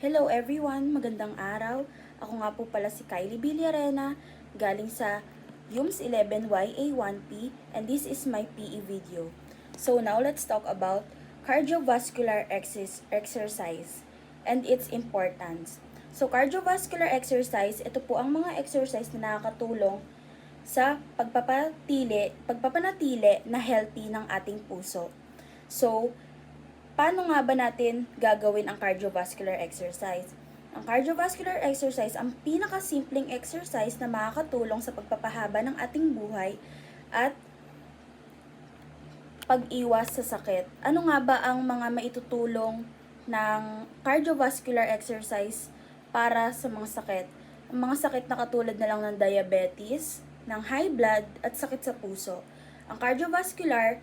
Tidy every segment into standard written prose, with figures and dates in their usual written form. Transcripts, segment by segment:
Hello everyone! Magandang araw. Ako nga po pala si Kylie Villarena, galing sa UMS 11YA1P, and this is my PE video. So now let's talk about cardiovascular exercise and its importance. So cardiovascular exercise, ito po ang mga exercise na nakakatulong sa pagpapanatili na healthy ng ating puso. So, paano nga ba natin gagawin ang cardiovascular exercise? Ang cardiovascular exercise, ang pinakasimpleng exercise na makakatulong sa pagpapahaba ng ating buhay at pag-iwas sa sakit. Ano nga ba ang mga maitutulong ng cardiovascular exercise para sa mga sakit? Ang mga sakit na katulad na lang ng diabetes, ng high blood at sakit sa puso. Ang cardiovascular,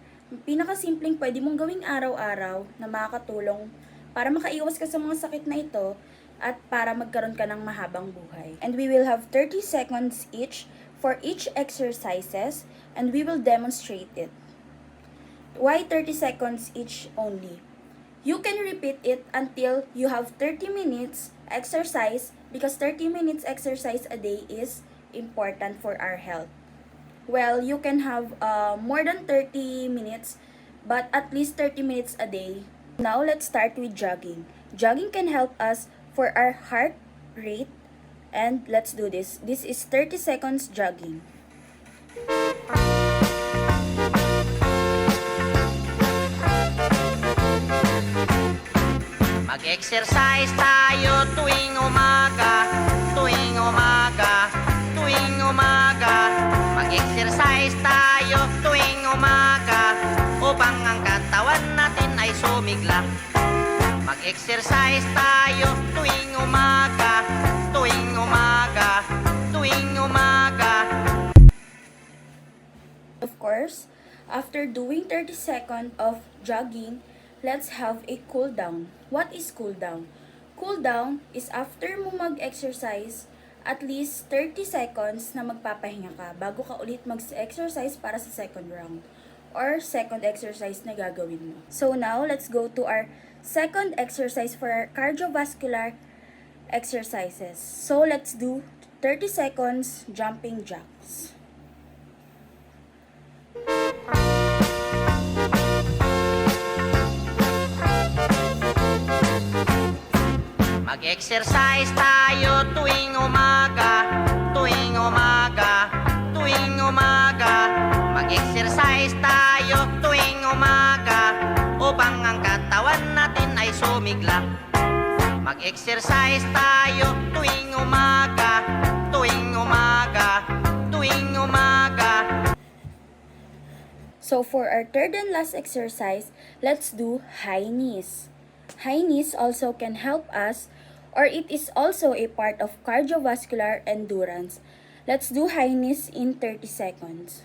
pinakasimpleng pwede mong gawing araw-araw na makakatulong para makaiwas ka sa mga sakit na ito at para magkaroon ka ng mahabang buhay. And we will have 30 seconds each for each exercises and we will demonstrate it. Why 30 seconds each only? You can repeat it until you have 30 minutes exercise because 30 minutes exercise a day is important for our health. Well, you can have more than 30 minutes, but at least 30 minutes a day. Now, let's start with jogging. Jogging can help us for our heart rate, and let's do this. This is 30 seconds jogging. Mag-exercise tayo tuwing umaga, tuwing umaga, tuwing umaga. Mag-exercise tayo tuwing umaga upang ang katawan natin ay sumigla. Mag-exercise tayo tuwing umaga, tuwing umaga, tuwing umaga. Of course, after doing 30 seconds of jogging, let's have a cool down. What is cool down? Cool down is after mo mag-exercise, at least 30 seconds na magpapahinga ka bago ka ulit mag-exercise para sa second round or second exercise na gagawin mo. So now, let's go to our second exercise for our cardiovascular exercises. So let's do 30 seconds jumping jacks. Mag-exercise tayo tuwing umaga, tuwing umaga, tuwing umaga. Mag-exercise tayo tuwing umaga upang ang katawan natin ay sumigla. Mag-exercise tayo tuwing umaga, tuwing umaga, tuwing umaga. So for our third and last exercise, let's do high knees. High knees also can help us, or it is also a part of cardiovascular endurance. Let's do high knees in 30 seconds.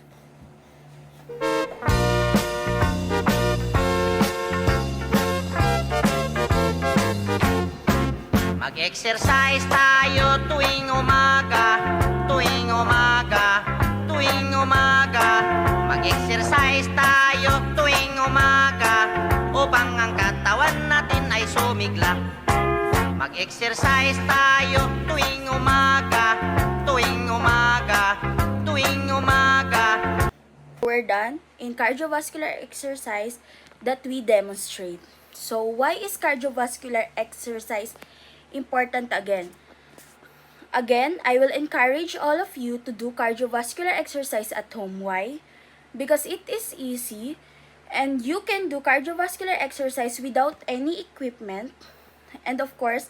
Mag-exercise tayo tuwing umaga, tuwing umaga, tuwing umaga. Mag-exercise tayo tuwing umaga upang ang katawan natin ay sumigla. Mag-exercise tayo tuwing umaga, tuwing umaga, tuwing umaga. We're done in cardiovascular exercise that we demonstrate. So why is cardiovascular exercise important again? Again, I will encourage all of you to do cardiovascular exercise at home. Why? Because it is easy and you can do cardiovascular exercise without any equipment. And of course,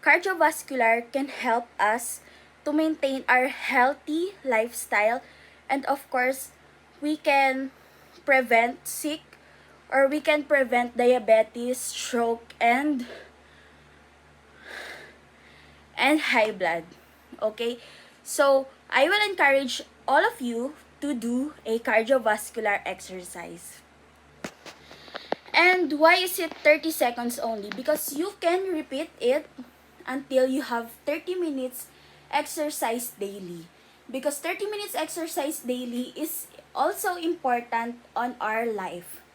cardiovascular can help us to maintain our healthy lifestyle, and of course, we can prevent sick or we can prevent diabetes, stroke, and high blood. Okay? So, I will encourage all of you to do a cardiovascular exercise. And why is it 30 seconds only? Because you can repeat it until you have 30 minutes exercise daily. Because 30 minutes exercise daily is also important on our life.